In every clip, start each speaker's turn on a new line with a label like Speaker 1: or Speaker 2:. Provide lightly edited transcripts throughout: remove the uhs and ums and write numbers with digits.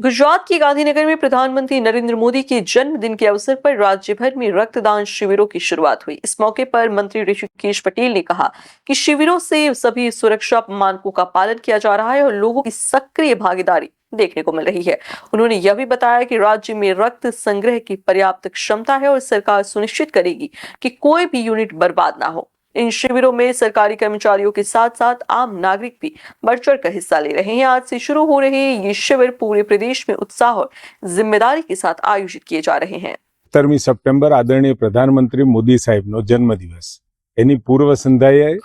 Speaker 1: गुजरात के गांधीनगर में प्रधानमंत्री नरेंद्र मोदी के जन्मदिन के अवसर पर राज्य भर में रक्तदान शिविरों की शुरुआत हुई। इस मौके पर मंत्री ऋषिकेश पटेल ने कहा कि शिविरों से सभी सुरक्षा मानकों का पालन किया जा रहा है और लोगों की सक्रिय भागीदारी देखने को मिल रही है। उन्होंने यह भी बताया कि राज्य में रक्त संग्रह की पर्याप्त क्षमता है और सरकार सुनिश्चित करेगी कि कोई भी यूनिट बर्बाद ना हो। इन शिविरों में सरकारी कर्मचारियों के साथ साथ आम नागरिक भी बढ़-चढ़ कर हिस्सा ले रहे हैं। आज से शुरू हो रहे ये शिविर पूरे प्रदेश में उत्साह और जिम्मेदारी के साथ आयोजित किए जा रहे हैं।
Speaker 2: 17 સપ્ટેમ્બર આદરણીય પ્રધાનમંત્રી મોદી સાહેબનો જન્મદિવસ, એની પૂર્વ સંધ્યાએ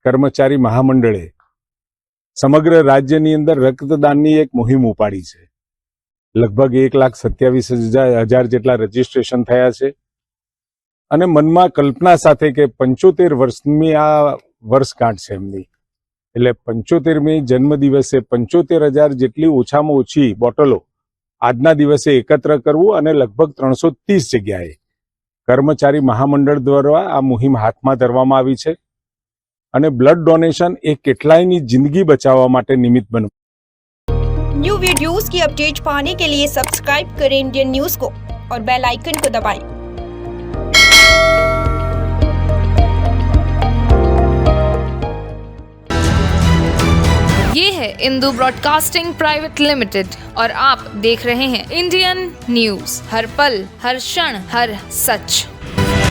Speaker 2: કર્મચારી મહામંડળે સમગ્ર રાજ્યની અંદર રક્તદાનની એક મુહિમ ઉપાડી છે। લગભગ 1,27,000 જેટલા રજીસ્ટ્રેશન થયા છે અને મનમાં કલ્પના સાથે કે 75 વર્ષની આ વર્ષગાંઠ છે એમની, એટલે 75મી જન્મદિવસે 75,000 જેટલી ઓછામાં ઓછી બોટલો આજના દિવસે એકત્ર કરવું અને લગભગ 330 જગ્યાએ કર્મચારી મહામંડળ દ્વારા આ મુહિમ હાથમાં ધરવામાં આવી છે અને બ્લડ ડોનેશન એ કેટલાયની જિંદગી બચાવવા માટે નિમિત્ત બનવું।
Speaker 3: न्यू वीडियोस की अपडेट पाने के लिए सब्सक्राइब करें इंडियन न्यूज को और बेल आइकन को दबाएं।
Speaker 4: ये है इंदू ब्रॉडकास्टिंग प्राइवेट लिमिटेड और आप देख रहे हैं इंडियन न्यूज, हर पल हर क्षण हर सच।